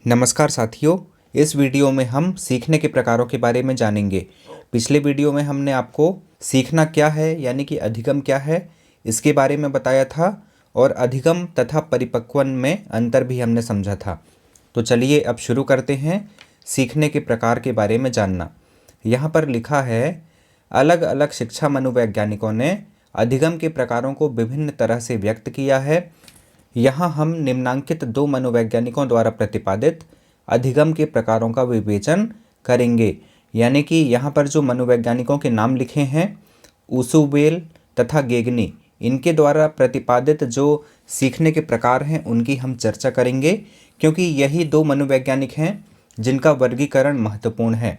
नमस्कार साथियों, इस वीडियो में हम सीखने के प्रकारों के बारे में जानेंगे। पिछले वीडियो में हमने आपको सीखना क्या है यानी कि अधिगम क्या है इसके बारे में बताया था और अधिगम तथा परिपक्वन में अंतर भी हमने समझा था। तो चलिए अब शुरू करते हैं सीखने के प्रकार के बारे में जानना। यहाँ पर लिखा है, अलग अलग शिक्षा मनोवैज्ञानिकों ने अधिगम के प्रकारों को विभिन्न तरह से व्यक्त किया है। यहाँ हम निम्नांकित दो मनोवैज्ञानिकों द्वारा प्रतिपादित अधिगम के प्रकारों का विवेचन करेंगे। यानी कि यहाँ पर जो मनोवैज्ञानिकों के नाम लिखे हैं, ऊसुबेल तथा गेगनी, इनके द्वारा प्रतिपादित जो सीखने के प्रकार हैं उनकी हम चर्चा करेंगे, क्योंकि यही दो मनोवैज्ञानिक हैं जिनका वर्गीकरण महत्वपूर्ण है।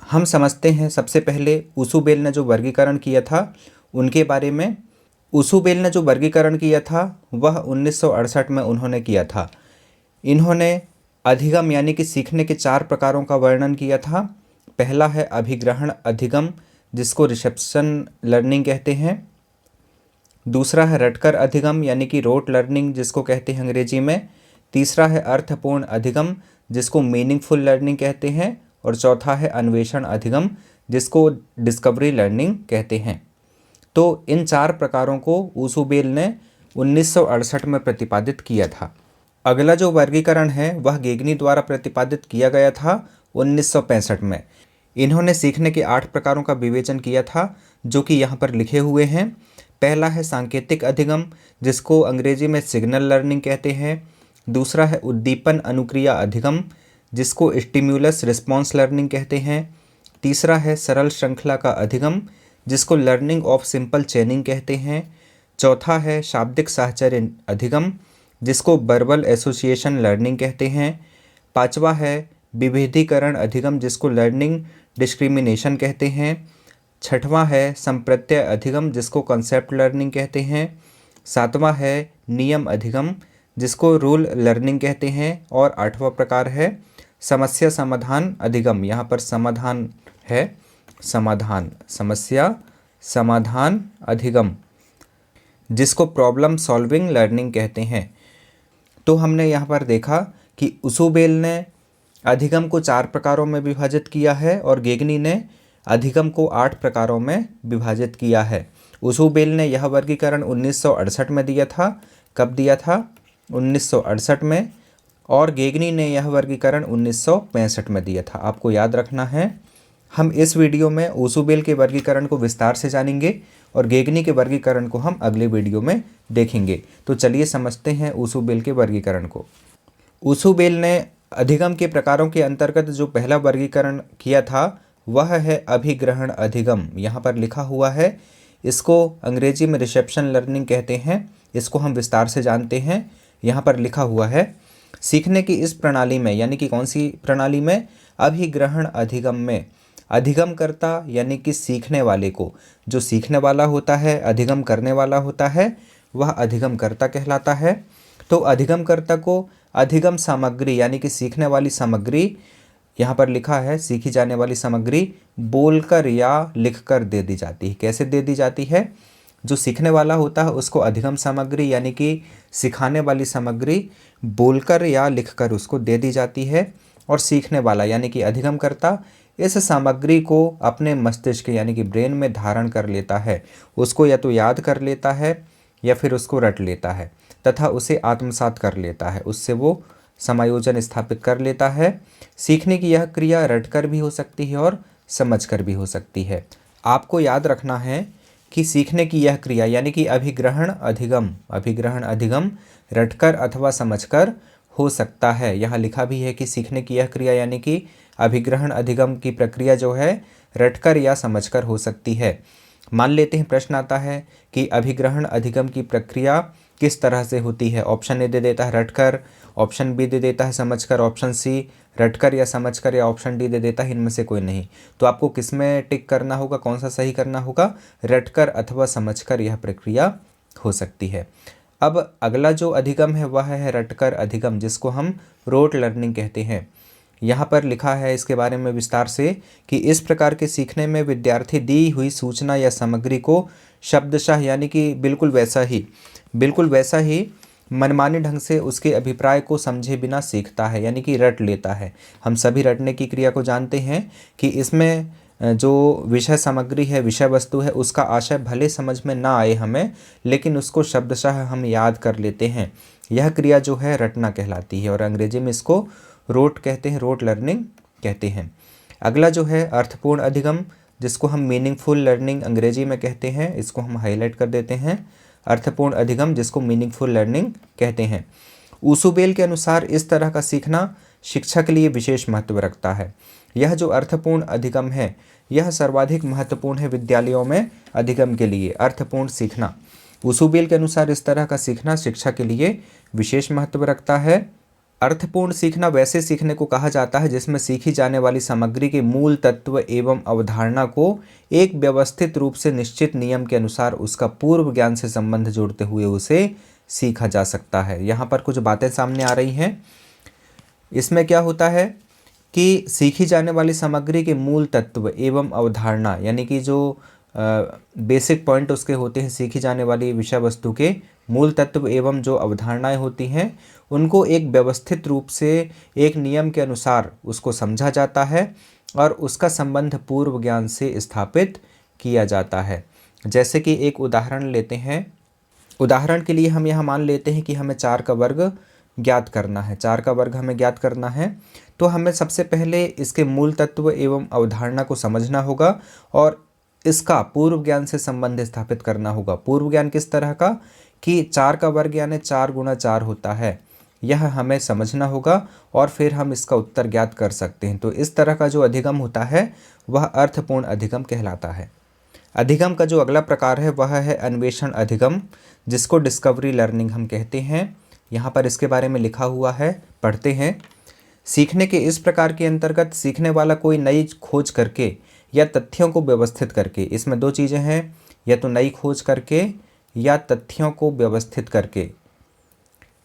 हम समझते हैं सबसे पहले ऊसुबेल ने जो वर्गीकरण किया था उनके बारे में। ऊसुबेल ने जो वर्गीकरण किया था वह 1968 में उन्होंने किया था। इन्होंने अधिगम यानी कि सीखने के 4 प्रकारों का वर्णन किया था। पहला है अभिग्रहण अधिगम, जिसको रिसेप्शन लर्निंग कहते हैं। दूसरा है रटकर अधिगम यानी कि रोट लर्निंग, जिसको कहते हैं अंग्रेजी में। तीसरा है अर्थपूर्ण अधिगम, जिसको मीनिंगफुल लर्निंग कहते हैं। और चौथा है अन्वेषण अधिगम, जिसको डिस्कवरी लर्निंग कहते हैं। तो इन 4 प्रकारों को ऊसुबेल ने 1968 में प्रतिपादित किया था। अगला जो वर्गीकरण है वह गेगनी द्वारा प्रतिपादित किया गया था 1965 में। इन्होंने सीखने के 8 प्रकारों का विवेचन किया था, जो कि यहाँ पर लिखे हुए हैं। पहला है सांकेतिक अधिगम, जिसको अंग्रेजी में सिग्नल लर्निंग कहते हैं। दूसरा है उद्दीपन अनुक्रिया अधिगम, जिसको स्टिम्युलस रिस्पॉन्स लर्निंग कहते हैं। तीसरा है सरल श्रृंखला का अधिगम, जिसको लर्निंग ऑफ सिंपल चेनिंग कहते हैं। चौथा है शाब्दिक साहचर्य अधिगम, जिसको वर्बल एसोसिएशन लर्निंग कहते हैं। पांचवा है विभेदीकरण अधिगम, जिसको लर्निंग डिस्क्रिमिनेशन कहते हैं। छठवां है संप्रत्यय अधिगम, जिसको कॉन्सेप्ट लर्निंग कहते हैं। सातवां है नियम अधिगम, जिसको रूल लर्निंग कहते हैं। और 8वां प्रकार है समस्या समाधान अधिगम। यहाँ पर समाधान है, समाधान, समस्या समाधान अधिगम, जिसको प्रॉब्लम सॉल्विंग लर्निंग कहते हैं। तो हमने यहाँ पर देखा कि ऊसुबेल ने अधिगम को 4 प्रकारों में विभाजित किया है और गेगनी ने अधिगम को 8 प्रकारों में विभाजित किया है। ऊसुबेल ने यह वर्गीकरण 1968 में दिया था। कब दिया था? 1968 में। और गेगनी ने यह वर्गीकरण 1965 में दिया था। आपको याद रखना है। हम इस वीडियो में ऊसुबेल के वर्गीकरण को विस्तार से जानेंगे और गेगनी के वर्गीकरण को हम अगले वीडियो में देखेंगे। तो चलिए समझते हैं ऊसुबेल के वर्गीकरण को। ऊसुबेल ने अधिगम के प्रकारों के अंतर्गत जो पहला वर्गीकरण किया था वह है अभिग्रहण अधिगम। यहाँ पर लिखा हुआ है, इसको अंग्रेजी में रिसेप्शन लर्निंग कहते हैं। इसको हम विस्तार से जानते हैं। यहाँ पर लिखा हुआ है, सीखने की इस प्रणाली में, यानी कि कौन सी प्रणाली में? अभिग्रहण अधिगम में अधिगमकर्ता यानी कि सीखने वाले को, जो सीखने वाला होता है, अधिगम करने वाला होता है, वह अधिगमकर्ता कहलाता है। तो अधिगमकर्ता को अधिगम सामग्री यानी कि सीखने वाली सामग्री, यहाँ पर लिखा है सीखी जाने वाली सामग्री, बोलकर या लिखकर दे दी जाती है। कैसे दे दी जाती है? जो सीखने वाला होता है उसको अधिगम सामग्री यानी कि सिखाने वाली सामग्री बोलकर या लिखकर उसको दे दी जाती है। और सीखने वाला यानी कि अधिगमकर्ता इस सामग्री को अपने मस्तिष्क यानी कि ब्रेन में धारण कर लेता है। उसको या तो याद कर लेता है या फिर उसको रट लेता है तथा उसे आत्मसात कर लेता है। उससे वो समायोजन स्थापित कर लेता है। सीखने की यह क्रिया रटकर भी हो सकती है और समझकर भी हो सकती है। आपको याद रखना है कि सीखने की यह क्रिया यानी कि अभिग्रहण अधिगम रटकर अथवा समझकर हो सकता है। यहाँ लिखा भी है कि सीखने की यह क्रिया यानी कि अभिग्रहण अधिगम की प्रक्रिया जो है रटकर या समझकर हो सकती है। मान लेते हैं प्रश्न आता है कि अभिग्रहण अधिगम की प्रक्रिया किस तरह से होती है। ऑप्शन ए दे देता है रटकर, ऑप्शन बी दे देता है समझकर, ऑप्शन सी रटकर या समझकर, या ऑप्शन डी दे देता है इनमें से कोई नहीं। तो आपको किस में टिक करना होगा, कौन सा सही करना होगा? रटकर अथवा समझकर यह प्रक्रिया हो सकती है। अब अगला जो अधिगम है वह है रटकर अधिगम, जिसको हम रोट लर्निंग कहते हैं। यहाँ पर लिखा है इसके बारे में विस्तार से कि इस प्रकार के सीखने में विद्यार्थी दी हुई सूचना या सामग्री को शब्दशः यानी कि बिल्कुल वैसा ही मनमाने ढंग से उसके अभिप्राय को समझे बिना सीखता है, यानी कि रट लेता है। हम सभी रटने की क्रिया को जानते हैं कि इसमें जो विषय सामग्री है, विषय वस्तु है, उसका आशय भले समझ में ना आए हमें, लेकिन उसको शब्दशः हम याद कर लेते हैं। यह क्रिया जो है रटना कहलाती है और अंग्रेजी में इसको रोट कहते हैं, रोट लर्निंग कहते हैं। अगला जो है अर्थपूर्ण अधिगम, जिसको हम मीनिंगफुल लर्निंग अंग्रेजी में कहते हैं, इसको हम हाईलाइट कर देते हैं। अर्थपूर्ण अधिगम जिसको मीनिंगफुल लर्निंग कहते हैं। ऊसुबेल के अनुसार इस तरह का सीखना शिक्षा के लिए विशेष महत्व रखता है। यह जो अर्थपूर्ण अधिगम है यह सर्वाधिक महत्वपूर्ण है विद्यालयों में अधिगम के लिए। अर्थपूर्ण सीखना, ऊसुबेल के अनुसार इस तरह का सीखना शिक्षा के लिए विशेष महत्व रखता है। अर्थपूर्ण सीखना वैसे सीखने को कहा जाता है जिसमें सीखी जाने वाली सामग्री के मूल तत्व एवं अवधारणा को एक व्यवस्थित रूप से निश्चित नियम के अनुसार उसका पूर्व ज्ञान से संबंध जोड़ते हुए उसे सीखा जा सकता है। यहाँ पर कुछ बातें सामने आ रही हैं। इसमें क्या होता है कि सीखी जाने वाली सामग्री के मूल तत्व एवं अवधारणा, यानी कि जो बेसिक पॉइंट उसके होते हैं, सीखी जाने वाली विषय वस्तु के मूल तत्व एवं जो अवधारणाएं होती हैं उनको एक व्यवस्थित रूप से एक नियम के अनुसार उसको समझा जाता है और उसका संबंध पूर्व ज्ञान से स्थापित किया जाता है। जैसे कि एक उदाहरण लेते हैं। उदाहरण के लिए हम यहाँ मान लेते हैं कि हमें 4 का वर्ग ज्ञात करना है। 4 का वर्ग हमें ज्ञात करना है तो हमें सबसे पहले इसके मूल तत्व एवं अवधारणा को समझना होगा और इसका पूर्व ज्ञान से संबंध स्थापित करना होगा। पूर्व ज्ञान किस तरह का कि 4 का वर्ग यानी 4 गुणा 4 होता है, यह हमें समझना होगा और फिर हम इसका उत्तर ज्ञात कर सकते हैं। तो इस तरह का जो अधिगम होता है वह अर्थपूर्ण अधिगम कहलाता है। अधिगम का जो अगला प्रकार है वह है अन्वेषण अधिगम, जिसको डिस्कवरी लर्निंग हम कहते हैं। यहाँ पर इसके बारे में लिखा हुआ है, पढ़ते हैं। सीखने के इस प्रकार के अंतर्गत सीखने वाला कोई नई खोज करके या तथ्यों को व्यवस्थित करके, इसमें 2 चीज़ें हैं, या तो नई खोज करके या तथ्यों को व्यवस्थित करके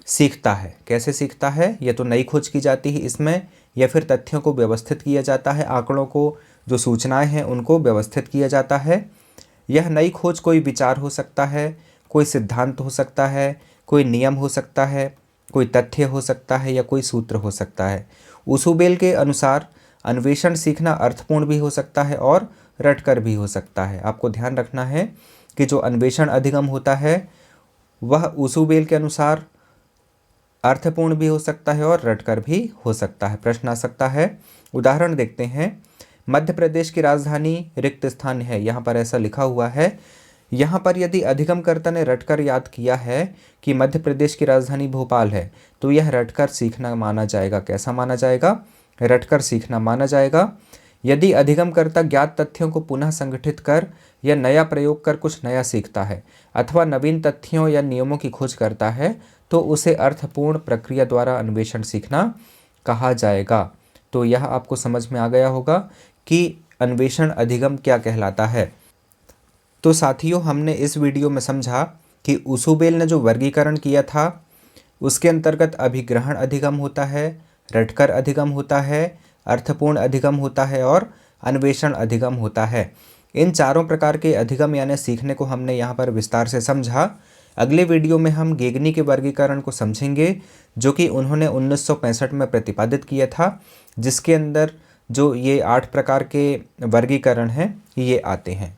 सीखता है। कैसे सीखता है? या तो नई खोज की जाती है इसमें या फिर तथ्यों को व्यवस्थित किया जाता है, आंकड़ों को, जो सूचनाएं हैं उनको व्यवस्थित किया जाता है। यह नई खोज कोई विचार हो सकता है, कोई सिद्धांत हो सकता है, कोई नियम हो सकता है, कोई तथ्य हो सकता है या कोई सूत्र हो सकता है। ऊसुबेल के अनुसार अन्वेषण सीखना अर्थपूर्ण भी हो सकता है और रटकर भी हो सकता है। आपको ध्यान रखना है कि जो अन्वेषण अधिगम होता है वह ऊसुबेल के अनुसार अर्थपूर्ण भी हो सकता है और रटकर भी हो सकता है। प्रश्न आ सकता है। उदाहरण देखते हैं। मध्य प्रदेश की राजधानी रिक्त स्थान है, यहाँ पर ऐसा लिखा हुआ है। यहाँ पर यदि अधिगमकर्ता ने रटकर याद किया है कि मध्य प्रदेश की राजधानी भोपाल है तो यह रटकर सीखना माना जाएगा। कैसा माना जाएगा? रटकर सीखना माना जाएगा। यदि अधिगमकर्ता ज्ञात तथ्यों को पुनः संगठित कर या नया प्रयोग कर कुछ नया सीखता है अथवा नवीन तथ्यों या नियमों की खोज करता है तो उसे अर्थपूर्ण प्रक्रिया द्वारा अन्वेषण सीखना कहा जाएगा। तो यह आपको समझ में आ गया होगा कि अन्वेषण अधिगम क्या कहलाता है। तो साथियों, हमने इस वीडियो में समझा कि ऊसुबेल ने जो वर्गीकरण किया था उसके अंतर्गत अभिग्रहण अधिगम होता है, रटकर अधिगम होता है, अर्थपूर्ण अधिगम होता है और अन्वेषण अधिगम होता है। इन चारों प्रकार के अधिगम यानी सीखने को हमने यहाँ पर विस्तार से समझा। अगले वीडियो में हम गेगनी के वर्गीकरण को समझेंगे जो कि उन्होंने 1965 में प्रतिपादित किया था, जिसके अंदर जो ये 8 प्रकार के वर्गीकरण हैं ये आते हैं।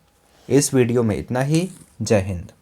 इस वीडियो में इतना ही। जय हिंद।